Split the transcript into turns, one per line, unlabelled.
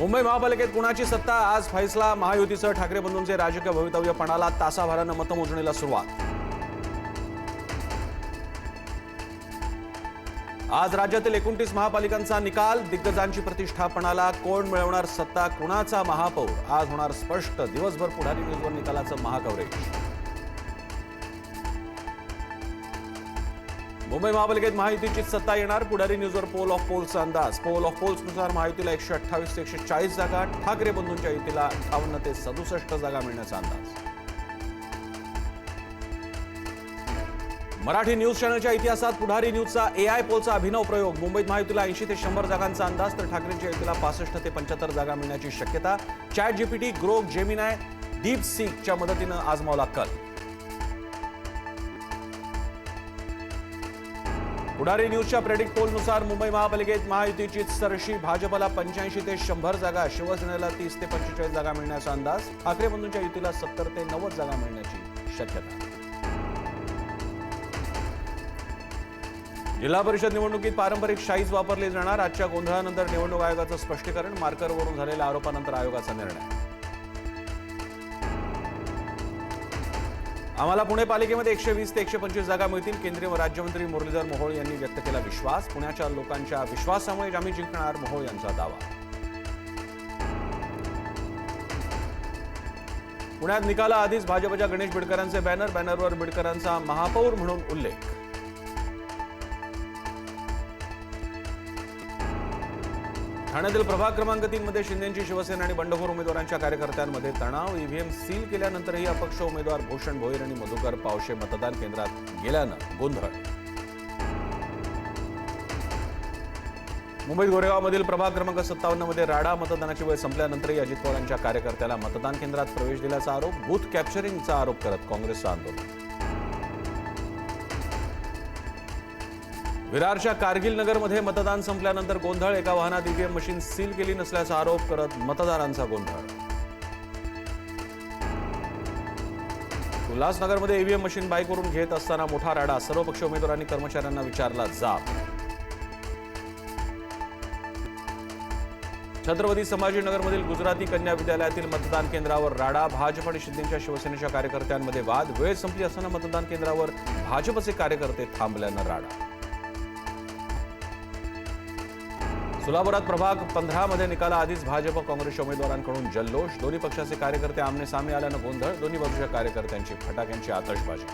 मुंबई महापालिकेत कुणाची सत्ता, आज फैसला. महायुतीसह ठाकरे बंधूंचे राजकीय भवितव्य पणाला. तासाभरानं मतमोजणीला सुरुवात. आज राज्यातील 29 महापालिकांचा निकाल. दिग्गजांची प्रतिष्ठा पणाला. कोण मिळवणार सत्ता, कुणाचा महापौर, आज होणार स्पष्ट. दिवसभर पुढारी न्यूजवर निकालाचं महाकव्हरेज. मुंबई महापालिकेत महायुतीचीच सत्ता येणार. पुढारी न्यूजवर पोल ऑफ पोल्सचा अंदाज. पोल ऑफ पोल्सनुसार महायुतीला 128 ते 140 जागा, ठाकरे बंधूंच्या युतीला 58 ते 67 जागा मिळण्याचा अंदाज. मराठी न्यूज चॅनलच्या इतिहासात पुढारी न्यूजचा AI पोलचा अभिनव प्रयोग. मुंबईत महायुतीला 80 ते 100 जागांचा अंदाज, तर ठाकरेंच्या युतीला 65 ते 75 जागा मिळण्याची शक्यता. ChatGPT, ग्रोक, जेमिनाय, डीपसीकच्या मदतीनं आजमावला कल. पुढारी न्यूजच्या प्रेडिक्ट पोलनुसार मुंबई महापालिकेत महायुतीचीच सरशी. भाजपला 85 ते 100 जागा, शिवसेनेला 30 ते 45 जागा मिळण्याचा अंदाज. ठाकरे बंधूंच्या युतीला 70 ते 90 जागा मिळण्याची शक्यता. जिल्हा परिषद निवडणुकीत पारंपरिक शाईच वापरली जाणार. आजच्या गोंधळानंतर निवडणूक आयोगाचं स्पष्टीकरण. मार्करवरून झालेल्या आरोपानंतर आयोगाचा निर्णय. आम्हाला पुणे पालिकेमध्ये 120 ते 125 जागा मिळतील. केंद्रीय राज्यमंत्री मुरलीधर मोहोळ यांनी व्यक्त केला विश्वास. पुण्याच्या लोकांच्या विश्वासामुळे आम्ही जिंकणार, मोहोळ यांचा दावा. पुण्यात निकालाआधीच भाजपच्या गणेश बिडकरांचे बॅनरवर बिडकरांचा महापौर म्हणून उल्लेख. ठाण्यातील प्रभाग क्रमांक 3 मध्ये शिंदेची शिवसेना आणि बंडखोर उमेदवारांच्या कार्यकर्त्यांमध्ये तणाव. ईव्हीएम सील केल्यानंतरही अपक्ष उमेदवार भूषण भोईर आणि मधुकर पावशे मतदान केंद्रात गेल्यानं गोंधळ. मुंबईत गोरेगावमधील प्रभाग क्रमांक 57 मध्ये राडा. मतदानाची वेळ संपल्यानंतरही अजित पवारांच्या कार्यकर्त्याला मतदान केंद्रात प्रवेश दिल्याचा आरोप. बूथ कॅप्चरिंगचा आरोप करत काँग्रेसचं आंदोलन. विरारच्या कारगिल नगरमध्ये मतदान संपल्यानंतर गोंधळ. एका वाहनात ईव्हीएम मशीन सील केली नसल्याचा आरोप करत मतदारांचा गोंधळ. उल्हासनगरमध्ये ईव्हीएम मशीन बाईकवरून घेत असताना मोठा राडा. सर्वपक्षीय उमेदवारांनी कर्मचाऱ्यांना विचारला जाब. छत्रपती संभाजीनगरमधील गुजराती कन्या विद्यालयातील मतदान केंद्रावर राडा. भाजप आणि शिंदेच्या शिवसेनेच्या कार्यकर्त्यांमध्ये वाद. वेळ संपली असताना मतदान केंद्रावर भाजपचे कार्यकर्ते थांबल्यानं राडा. सोलापुरात प्रभाग 15 मध्ये निकालाआधीच भाजप काँग्रेसच्या उमेदवारांकडून जल्लोष. दोन्ही पक्षाचे कार्यकर्ते आमने सामने आल्यानं गोंधळ. दोन्ही बाजूच्या कार्यकर्त्यांची फटाक्यांची आतषबाजी.